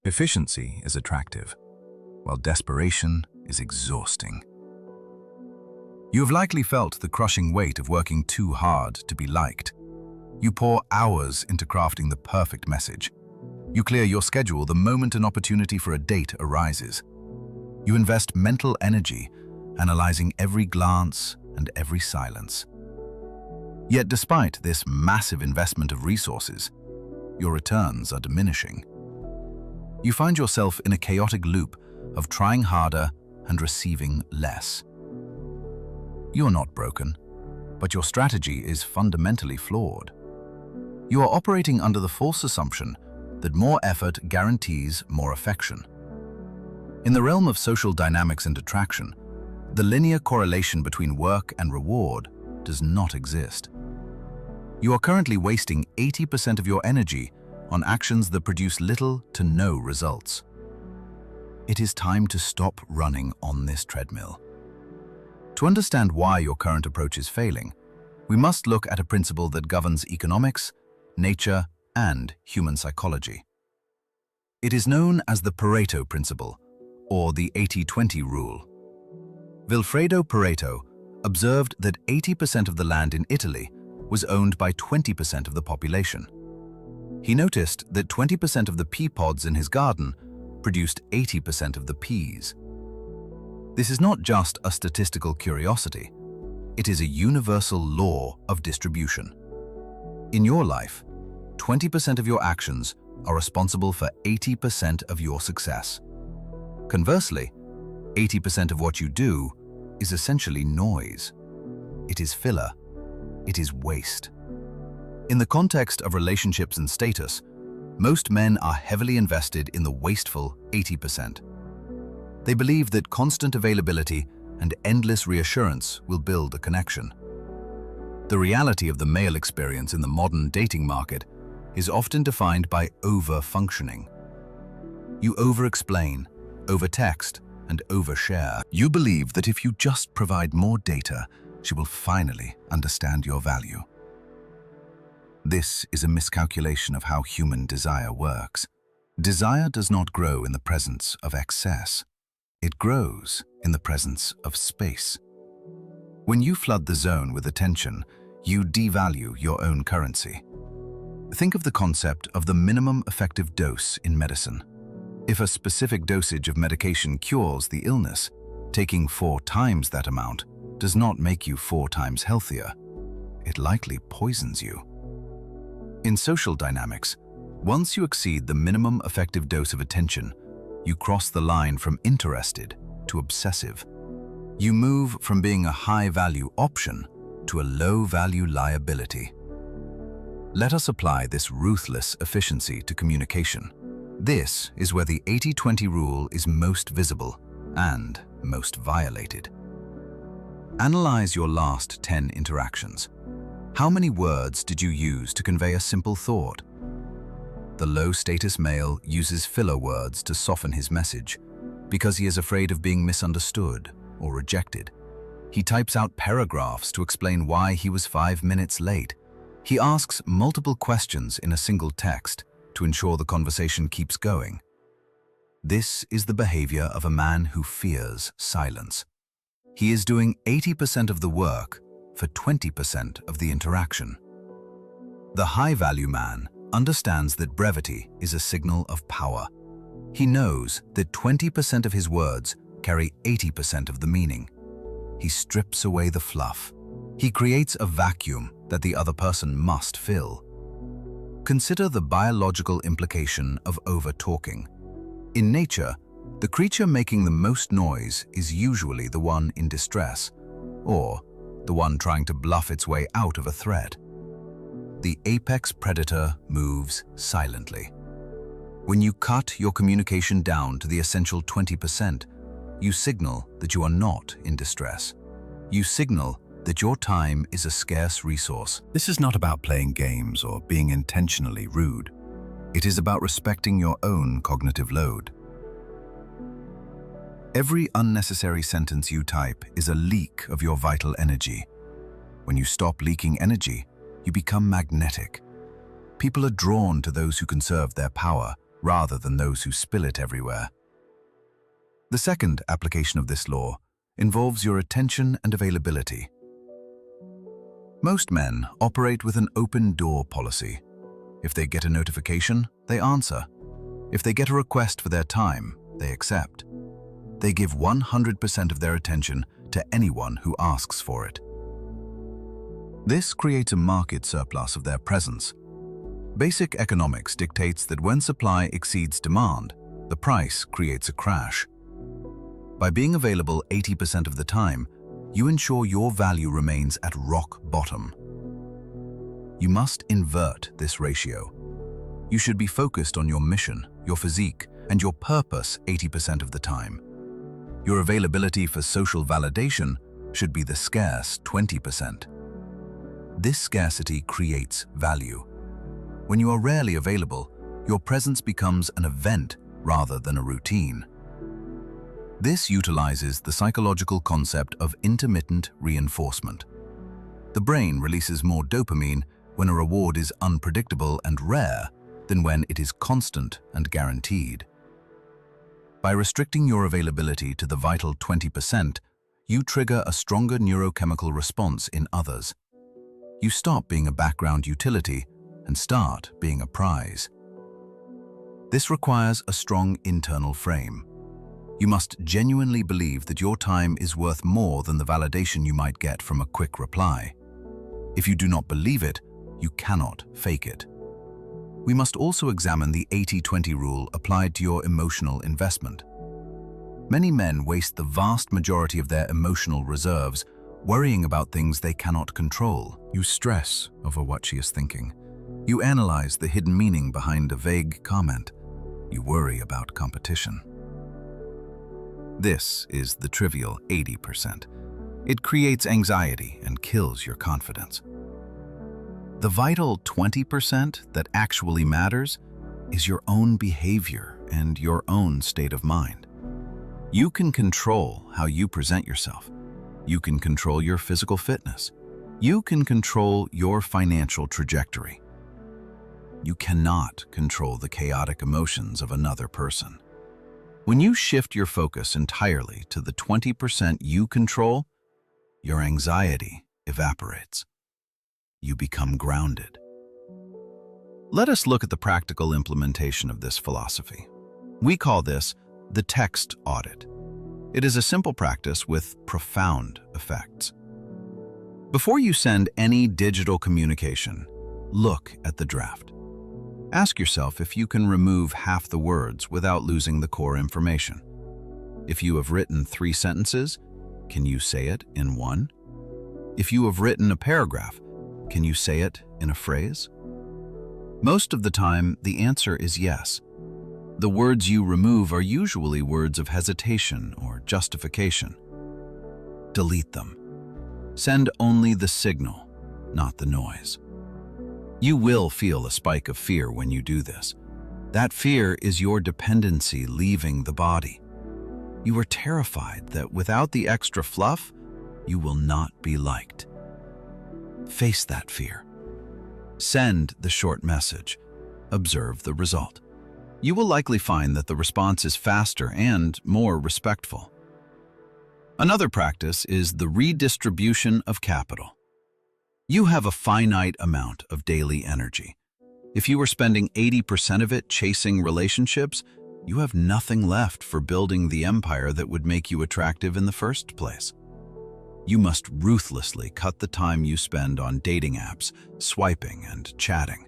Efficiency is attractive, while desperation is exhausting. You have likely felt the crushing weight of working too hard to be liked. You pour hours into crafting the perfect message. You clear your schedule the moment an opportunity for a date arises. You invest mental energy, analyzing every glance and every silence. Yet despite this massive investment of resources, your returns are diminishing. You find yourself in a chaotic loop of trying harder and receiving less. You're not broken, but your strategy is fundamentally flawed. You are operating under the false assumption that more effort guarantees more affection. In the realm of social dynamics and attraction, the linear correlation between work and reward does not exist. You are currently wasting 80% of your energy on actions that produce little to no results. It is time to stop running on this treadmill. To understand why your current approach is failing, we must look at a principle that governs economics, nature, and human psychology. It is known as the Pareto Principle, or the 80-20 rule. Vilfredo Pareto observed that 80% of the land in Italy was owned by 20% of the population. He noticed that 20% of the pea pods in his garden produced 80% of the peas. This is not just a statistical curiosity, it is a universal law of distribution. In your life, 20% of your actions are responsible for 80% of your success. Conversely, 80% of what you do is essentially noise. It is filler. It is waste. In the context of relationships and status, most men are heavily invested in the wasteful 80%. They believe that constant availability and endless reassurance will build a connection. The reality of the male experience in the modern dating market is often defined by over-functioning. You over-explain, over-text, and over-share. You believe that if you just provide more data, she will finally understand your value. This is a miscalculation of how human desire works. Desire does not grow in the presence of excess. It grows in the presence of space. When you flood the zone with attention, you devalue your own currency. Think of the concept of the minimum effective dose in medicine. If a specific dosage of medication cures the illness, taking 4 times that amount does not make you 4 times healthier. It likely poisons you. In social dynamics, once you exceed the minimum effective dose of attention, you cross the line from interested to obsessive. You move from being a high-value option to a low-value liability. Let us apply this ruthless efficiency to communication. This is where the 80-20 rule is most visible and most violated. Analyze your last 10 interactions. How many words did you use to convey a simple thought? The low-status male uses filler words to soften his message because he is afraid of being misunderstood or rejected. He types out paragraphs to explain why he was 5 minutes late. He asks multiple questions in a single text to ensure the conversation keeps going. This is the behavior of a man who fears silence. He is doing 80% of the work for 20% of the interaction. The high-value man understands that brevity is a signal of power. He knows that 20% of his words carry 80% of the meaning. He strips away the fluff. He creates a vacuum that the other person must fill. Consider the biological implication of over-talking. In nature, the creature making the most noise is usually the one in distress, or the one trying to bluff its way out of a threat. The apex predator moves silently. When you cut your communication down to the essential 20%, you signal that you are not in distress. You signal that your time is a scarce resource. This is not about playing games or being intentionally rude. It is about respecting your own cognitive load. Every unnecessary sentence you type is a leak of your vital energy. When you stop leaking energy, you become magnetic. People are drawn to those who conserve their power rather than those who spill it everywhere. The second application of this law involves your attention and availability. Most men operate with an open-door policy. If they get a notification, they answer. If they get a request for their time, they accept. They give 100% of their attention to anyone who asks for it. This creates a market surplus of their presence. Basic economics dictates that when supply exceeds demand, the price creates a crash. By being available 80% of the time, you ensure your value remains at rock bottom. You must invert this ratio. You should be focused on your mission, your physique, and your purpose 80% of the time. Your availability for social validation should be the scarce 20%. This scarcity creates value. When you are rarely available, your presence becomes an event rather than a routine. This utilizes the psychological concept of intermittent reinforcement. The brain releases more dopamine when a reward is unpredictable and rare than when it is constant and guaranteed. By restricting your availability to the vital 20%, you trigger a stronger neurochemical response in others. You stop being a background utility and start being a prize. This requires a strong internal frame. You must genuinely believe that your time is worth more than the validation you might get from a quick reply. If you do not believe it, you cannot fake it. We must also examine the 80-20 rule applied to your emotional investment. Many men waste the vast majority of their emotional reserves worrying about things they cannot control. You stress over what she is thinking. You analyze the hidden meaning behind a vague comment. You worry about competition. This is the trivial 80%. It creates anxiety and kills your confidence. The vital 20% that actually matters is your own behavior and your own state of mind. You can control how you present yourself. You can control your physical fitness. You can control your financial trajectory. You cannot control the chaotic emotions of another person. When you shift your focus entirely to the 20% you control, your anxiety evaporates. You become grounded. Let us look at the practical implementation of this philosophy. We call this the Text Audit. It is a simple practice with profound effects. Before you send any digital communication, look at the draft. Ask yourself if you can remove half the words without losing the core information. If you have written 3 sentences, can you say it in 1? If you have written a paragraph, can you say it in a phrase? Most of the time, the answer is yes. The words you remove are usually words of hesitation or justification. Delete them. Send only the signal, not the noise. You will feel a spike of fear when you do this. That fear is your dependency leaving the body. You are terrified that without the extra fluff, you will not be liked. Face that fear. Send the short message. Observe the result. You will likely find that the response is faster and more respectful. Another practice is the redistribution of capital. You have a finite amount of daily energy. If you are spending 80% of it chasing relationships, you have nothing left for building the empire that would make you attractive in the first place. You must ruthlessly cut the time you spend on dating apps, swiping, and chatting.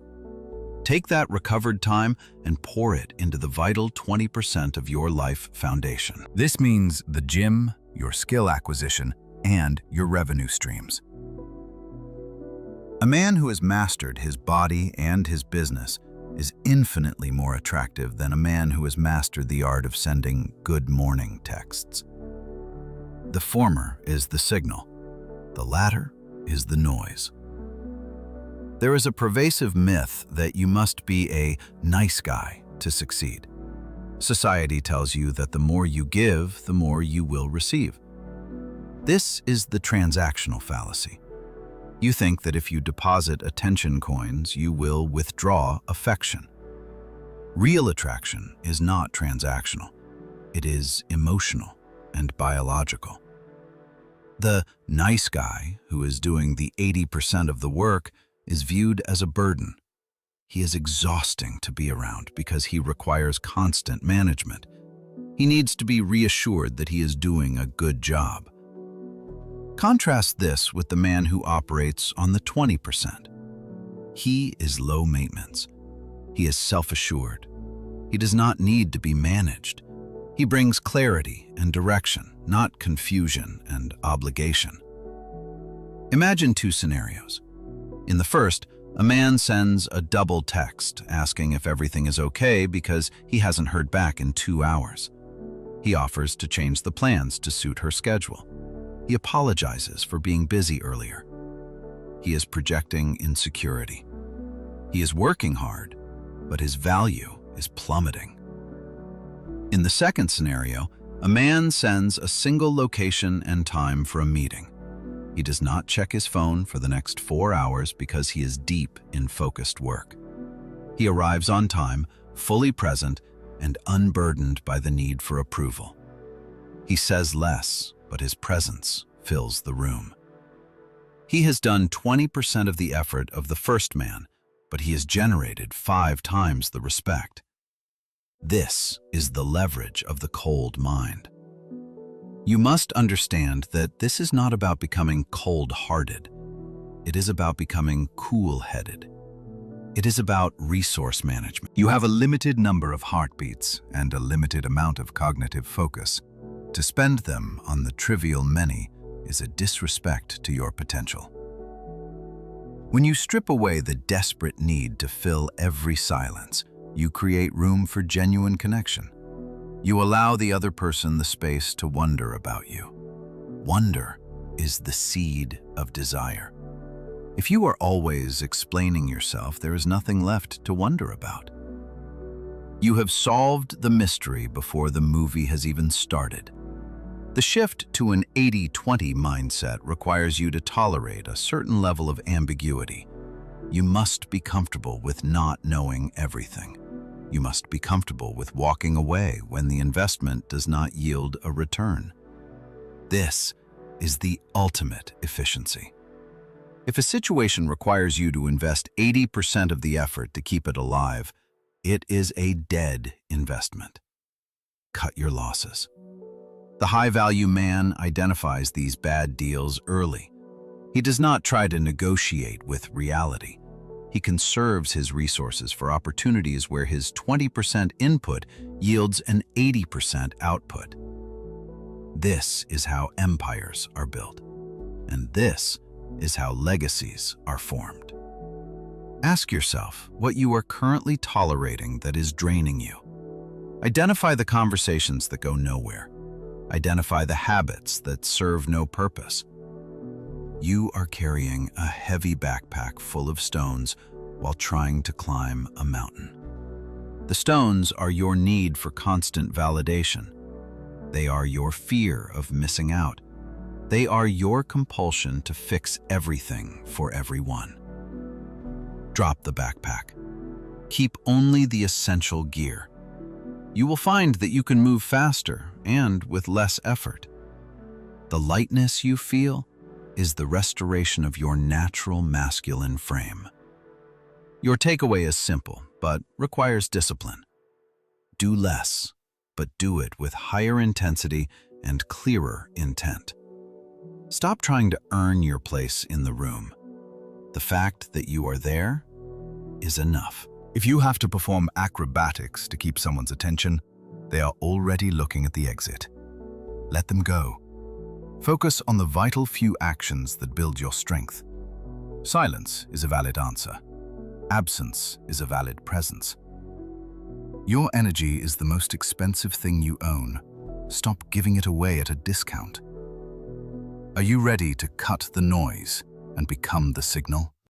Take that recovered time and pour it into the vital 20% of your life foundation. This means the gym, your skill acquisition, and your revenue streams. A man who has mastered his body and his business is infinitely more attractive than a man who has mastered the art of sending good morning texts. The former is the signal, the latter is the noise. There is a pervasive myth that you must be a nice guy to succeed. Society tells you that the more you give, the more you will receive. This is the transactional fallacy. You think that if you deposit attention coins, you will withdraw affection. Real attraction is not transactional. It is emotional and biological. The nice guy who is doing the 80% of the work is viewed as a burden. He is exhausting to be around because he requires constant management. He needs to be reassured that he is doing a good job. Contrast this with the man who operates on the 20%. He is low maintenance. He is self-assured. He does not need to be managed. He brings clarity and direction, not confusion and obligation. Imagine two scenarios. In the first, a man sends a double text asking if everything is okay because he hasn't heard back in 2 hours. He offers to change the plans to suit her schedule. He apologizes for being busy earlier. He is projecting insecurity. He is working hard, but his value is plummeting. In the second scenario, a man sends a single location and time for a meeting. He does not check his phone for the next 4 hours because he is deep in focused work. He arrives on time, fully present, and unburdened by the need for approval. He says less, but his presence fills the room. He has done 20% of the effort of the first man, but he has generated 5 times the respect. This is the leverage of the cold mind. You must understand that this is not about becoming cold-hearted. It is about becoming cool-headed. It is about resource management. You have a limited number of heartbeats and a limited amount of cognitive focus. To spend them on the trivial many is a disrespect to your potential. When you strip away the desperate need to fill every silence, you create room for genuine connection. You allow the other person the space to wonder about you. Wonder is the seed of desire. If you are always explaining yourself, there is nothing left to wonder about. You have solved the mystery before the movie has even started. The shift to an 80-20 mindset requires you to tolerate a certain level of ambiguity. You must be comfortable with not knowing everything. You must be comfortable with walking away when the investment does not yield a return. This is the ultimate efficiency. If a situation requires you to invest 80% of the effort to keep it alive, it is a dead investment. Cut your losses. The high-value man identifies these bad deals early. He does not try to negotiate with reality. He conserves his resources for opportunities where his 20% input yields an 80% output. This is how empires are built, and this is how legacies are formed. Ask yourself what you are currently tolerating that is draining you. Identify the conversations that go nowhere. Identify the habits that serve no purpose. You are carrying a heavy backpack full of stones while trying to climb a mountain. The stones are your need for constant validation. They are your fear of missing out. They are your compulsion to fix everything for everyone. Drop the backpack. Keep only the essential gear. You will find that you can move faster and with less effort. The lightness you feel is the restoration of your natural masculine frame. Your takeaway is simple, but requires discipline. Do less, but do it with higher intensity and clearer intent. Stop trying to earn your place in the room. The fact that you are there is enough. If you have to perform acrobatics to keep someone's attention, they are already looking at the exit. Let them go. Focus on the vital few actions that build your strength. Silence is a valid answer. Absence is a valid presence. Your energy is the most expensive thing you own. Stop giving it away at a discount. Are you ready to cut the noise and become the signal?